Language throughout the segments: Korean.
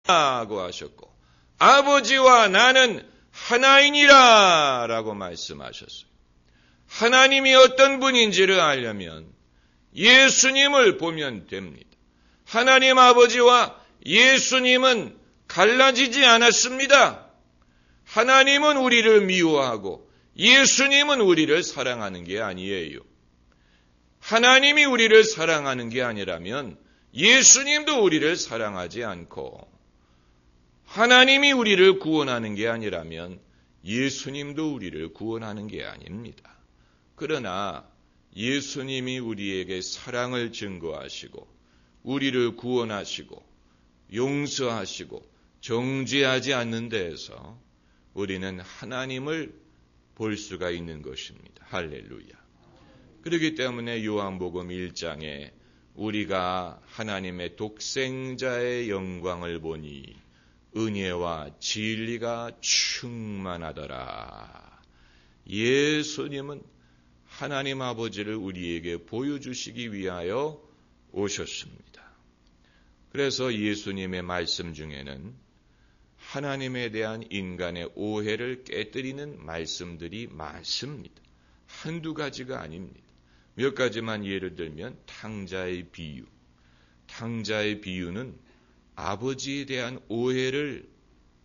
하고 하셨고 아버지와 나는 하나이니라 라고 말씀하셨어요. 하나님이 어떤 분인지를 알려면 예수님을 보면 됩니다. 하나님 아버지와 예수님은 갈라지지 않았습니다. 하나님은 우리를 미워하고 예수님은 우리를 사랑하는 게 아니에요. 하나님이 우리를 사랑하는 게 아니라면 예수님도 우리를 사랑하지 않고 하나님이 우리를 구원하는 게 아니라면 예수님도 우리를 구원하는 게 아닙니다. 그러나 예수님이 우리에게 사랑을 증거하시고 우리를 구원하시고 용서하시고 정죄하지 않는 데에서 우리는 하나님을 볼 수가 있는 것입니다. 할렐루야. 그렇기 때문에 요한복음 1장에 우리가 하나님의 독생자의 영광을 보니 은혜와 진리가 충만하더라. 예수님은 하나님 아버지를 우리에게 보여주시기 위하여 오셨습니다. 그래서 예수님의 말씀 중에는 하나님에 대한 인간의 오해를 깨뜨리는 말씀들이 많습니다. 한두 가지가 아닙니다. 몇 가지만 예를 들면 탕자의 비유. 탕자의 비유는 아버지에 대한 오해를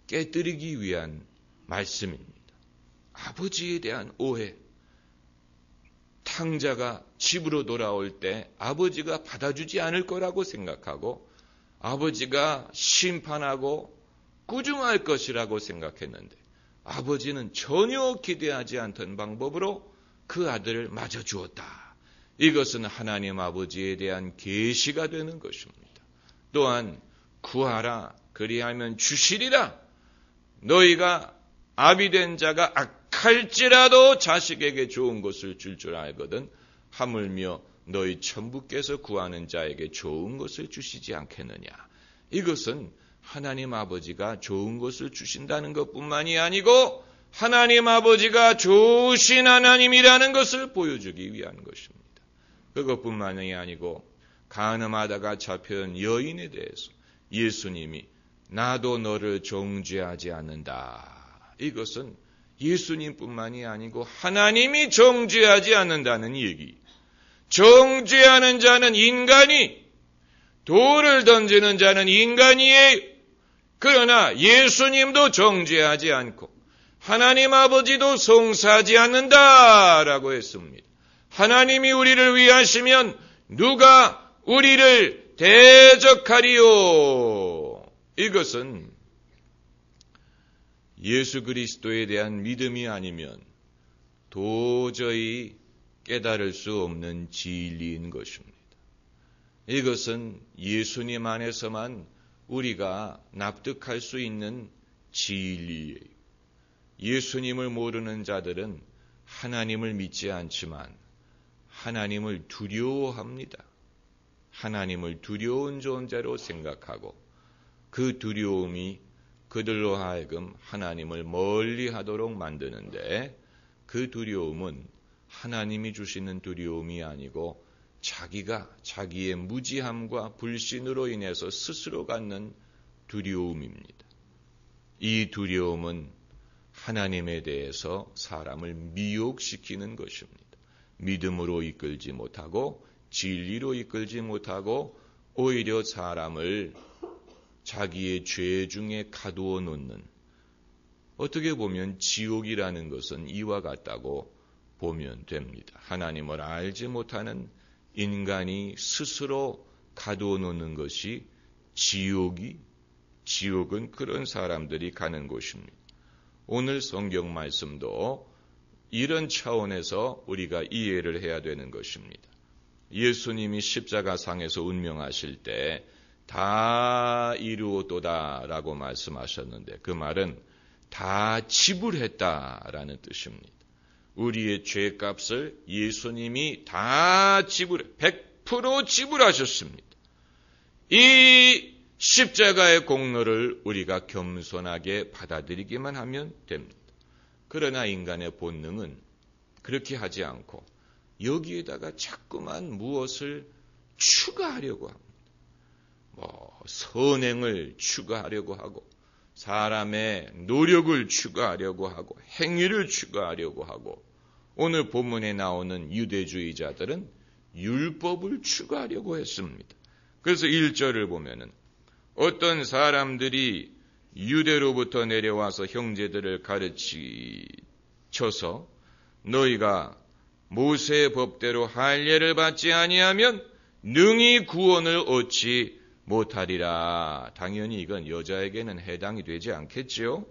깨뜨리기 위한 말씀입니다. 아버지에 대한 오해. 탕자가 집으로 돌아올 때 아버지가 받아주지 않을 거라고 생각하고 아버지가 심판하고 꾸중할 것이라고 생각했는데 아버지는 전혀 기대하지 않던 방법으로 그 아들을 맞아 주었다. 이것은 하나님 아버지에 대한 계시가 되는 것입니다. 또한 구하라 그리하면 주시리라. 너희가 아비된 자가 악할지라도 자식에게 좋은 것을 줄 줄 알거든 하물며 너희 천부께서 구하는 자에게 좋은 것을 주시지 않겠느냐. 이것은 하나님 아버지가 좋은 것을 주신다는 것뿐만이 아니고 하나님 아버지가 좋으신 하나님이라는 것을 보여주기 위한 것입니다. 그것뿐만이 아니고 간음하다가 잡혀온 여인에 대해서 예수님이 나도 너를 정죄하지 않는다. 이것은 예수님뿐만이 아니고 하나님이 정죄하지 않는다는 얘기. 정죄하는 자는 인간이, 돌을 던지는 자는 인간이에요. 그러나 예수님도 정죄하지 않고 하나님 아버지도 송사하지 않는다라고 했습니다. 하나님이 우리를 위하시면 누가 우리를 대적하리요. 이것은 예수 그리스도에 대한 믿음이 아니면 도저히 깨달을 수 없는 진리인 것입니다. 이것은 예수님 안에서만 우리가 납득할 수 있는 진리예요. 예수님을 모르는 자들은 하나님을 믿지 않지만 하나님을 두려워합니다. 하나님을 두려운 존재로 생각하고 그 두려움이 그들로 하여금 하나님을 멀리하도록 만드는데 그 두려움은 하나님이 주시는 두려움이 아니고 자기가 자기의 무지함과 불신으로 인해서 스스로 갖는 두려움입니다. 이 두려움은 하나님에 대해서 사람을 미혹시키는 것입니다. 믿음으로 이끌지 못하고 진리로 이끌지 못하고 오히려 사람을 자기의 죄 중에 가두어 놓는, 어떻게 보면 지옥이라는 것은 이와 같다고 보면 됩니다. 하나님을 알지 못하는 인간이 스스로 가두어 놓는 것이 지옥은 그런 사람들이 가는 곳입니다. 오늘 성경 말씀도 이런 차원에서 우리가 이해를 해야 되는 것입니다. 예수님이 십자가상에서 운명하실 때 다 이루었도다라고 말씀하셨는데 그 말은 다 지불했다라는 뜻입니다. 우리의 죄값을 예수님이 다 100% 지불하셨습니다. 이 십자가의 공로를 우리가 겸손하게 받아들이기만 하면 됩니다. 그러나 인간의 본능은 그렇게 하지 않고 여기에다가 자꾸만 무엇을 추가하려고 합니다. 선행을 추구하려고 하고 사람의 노력을 추구하려고 하고 행위를 추구하려고 하고 오늘 본문에 나오는 유대주의자들은 율법을 추구하려고 했습니다. 그래서 1절을 보면은 어떤 사람들이 유대로부터 내려와서 형제들을 가르치셔서 너희가 모세의 법대로 할례를 받지 아니하면 능히 구원을 얻지 못하리라. 당연히 이건 여자에게는 해당이 되지 않겠지요?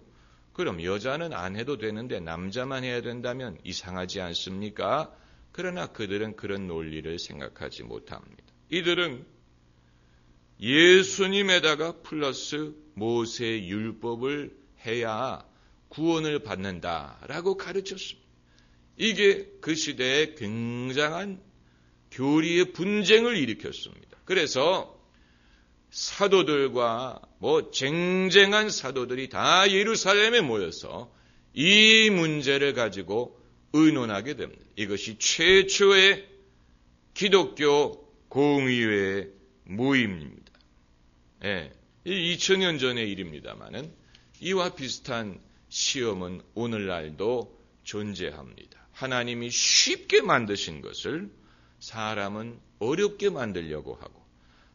그럼 여자는 안 해도 되는데 남자만 해야 된다면 이상하지 않습니까? 그러나 그들은 그런 논리를 생각하지 못합니다. 이들은 예수님에다가 플러스 모세의 율법을 해야 구원을 받는다라고 가르쳤습니다. 이게 그 시대에 굉장한 교리의 분쟁을 일으켰습니다. 그래서 사도들과 쟁쟁한 사도들이 다 예루살렘에 모여서 이 문제를 가지고 의논하게 됩니다. 이것이 최초의 기독교 공의회 모임입니다. 2000년 전의 일입니다마는 이와 비슷한 시험은 오늘날도 존재합니다. 하나님이 쉽게 만드신 것을 사람은 어렵게 만들려고 하고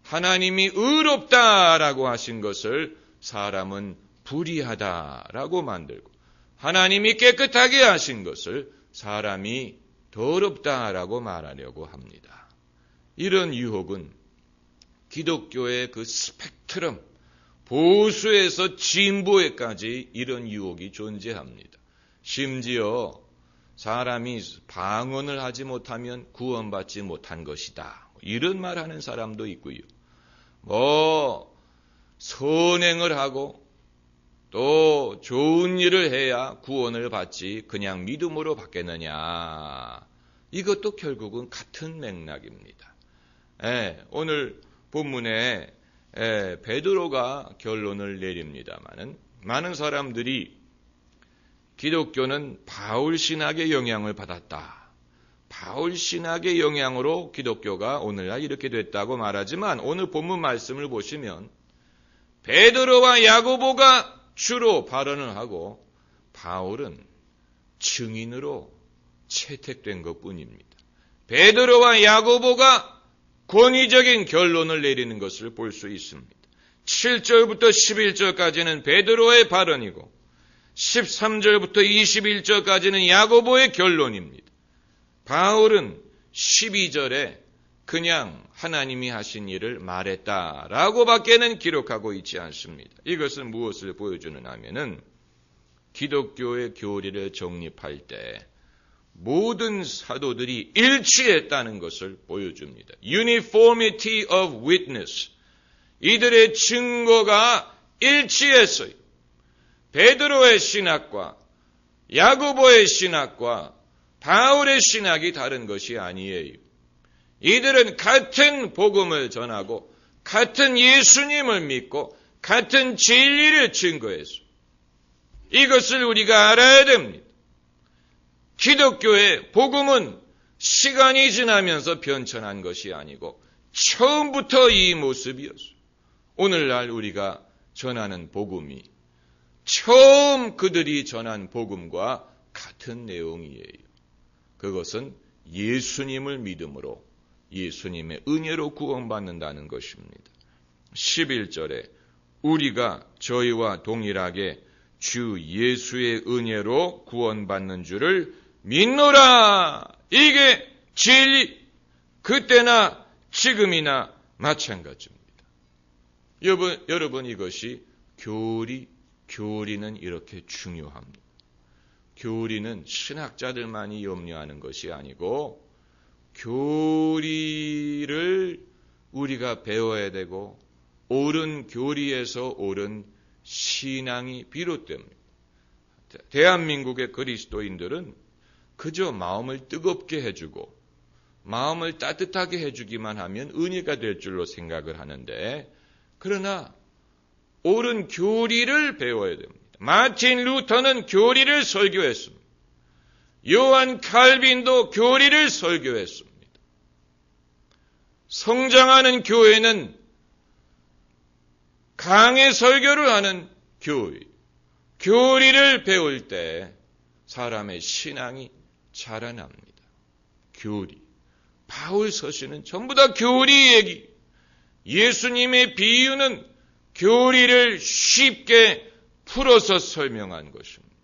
하나님이 의롭다라고 하신 것을 사람은 불의하다라고 만들고 하나님이 깨끗하게 하신 것을 사람이 더럽다라고 말하려고 합니다. 이런 유혹은 기독교의 그 스펙트럼, 보수에서 진보에까지 이런 유혹이 존재합니다. 심지어 사람이 방언을 하지 못하면 구원받지 못한 것이다. 이런 말하는 사람도 있고요. 선행을 하고 또 좋은 일을 해야 구원을 받지 그냥 믿음으로 받겠느냐. 이것도 결국은 같은 맥락입니다. 오늘 본문에 베드로가 결론을 내립니다마는 많은 사람들이 기독교는 바울 신학의 영향을 받았다. 바울 신학의 영향으로 기독교가 오늘날 이렇게 됐다고 말하지만 오늘 본문 말씀을 보시면 베드로와 야고보가 주로 발언을 하고 바울은 증인으로 채택된 것뿐입니다. 베드로와 야고보가 권위적인 결론을 내리는 것을 볼 수 있습니다. 7절부터 11절까지는 베드로의 발언이고 13절부터 21절까지는 야고보의 결론입니다. 바울은 12절에 그냥 하나님이 하신 일을 말했다라고 밖에는 기록하고 있지 않습니다. 이것은 무엇을 보여주는 하면은 기독교의 교리를 정립할 때 모든 사도들이 일치했다는 것을 보여줍니다. Uniformity of witness. 이들의 증거가 일치했어요. 베드로의 신학과 야고보의 신학과 바울의 신학이 다른 것이 아니에요. 이들은 같은 복음을 전하고 같은 예수님을 믿고 같은 진리를 증거했어요. 이것을 우리가 알아야 됩니다. 기독교의 복음은 시간이 지나면서 변천한 것이 아니고 처음부터 이 모습이었어요. 오늘날 우리가 전하는 복음이 처음 그들이 전한 복음과 같은 내용이에요. 그것은 예수님을 믿음으로 예수님의 은혜로 구원받는다는 것입니다. 11절에 우리가 저희와 동일하게 주 예수의 은혜로 구원받는 줄을 믿노라. 이게 진리. 그때나 지금이나 마찬가지입니다. 여러분 이것이 교리는 이렇게 중요합니다. 교리는 신학자들만이 염려하는 것이 아니고 교리를 우리가 배워야 되고 옳은 교리에서 옳은 신앙이 비롯됩니다. 대한민국의 그리스도인들은 그저 마음을 뜨겁게 해주고 마음을 따뜻하게 해주기만 하면 은혜가 될 줄로 생각을 하는데 그러나 옳은 교리를 배워야 됩니다. 마틴 루터는 교리를 설교했습니다. 요한 칼빈도 교리를 설교했습니다. 성장하는 교회는 강의 설교를 하는 교리를 배울 때 사람의 신앙이 자라납니다. 교리. 바울 서신은 전부 다 교리 얘기. 예수님의 비유는 교리를 쉽게 풀어서 설명한 것입니다.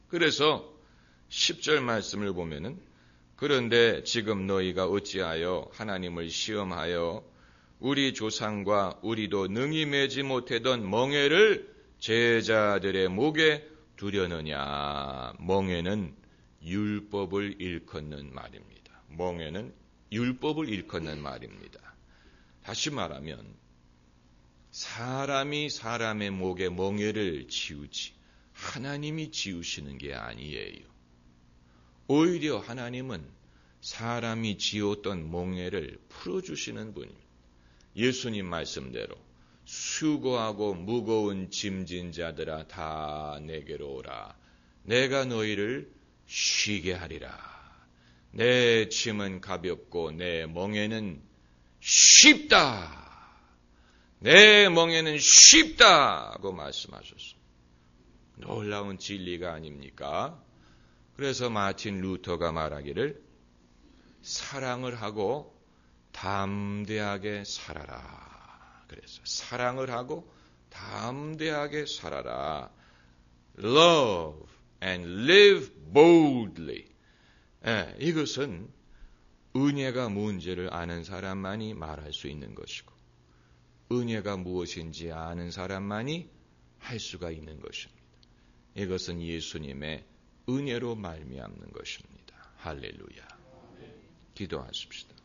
그래서 10절 말씀을 보면은 그런데 지금 너희가 어찌하여 하나님을 시험하여 우리 조상과 우리도 능히 매지 못하던 멍에를 제자들의 목에 두려느냐. 멍에는 율법을 일컫는 말입니다. 멍에는 율법을 일컫는 말입니다. 다시 말하면 사람이 사람의 목에 멍에를 지우지 하나님이 지우시는 게 아니에요. 오히려 하나님은 사람이 지었던 멍에를 풀어주시는 분입니다. 예수님 말씀대로 수고하고 무거운 짐진 자들아 다 내게로 오라. 내가 너희를 쉬게 하리라. 내 짐은 가볍고 내 멍에는 쉽다. 내 멍에는 쉽다고 말씀하셨습니다. 놀라운 진리가 아닙니까? 그래서 마틴 루터가 말하기를 사랑을 하고 담대하게 살아라. 그래서 사랑을 하고 담대하게 살아라. Love and live boldly. 이것은 은혜가 뭔지를 아는 사람만이 말할 수 있는 것이고 은혜가 무엇인지 아는 사람만이 할 수가 있는 것입니다. 이것은 예수님의 은혜로 말미암는 것입니다. 할렐루야. 기도하십시다.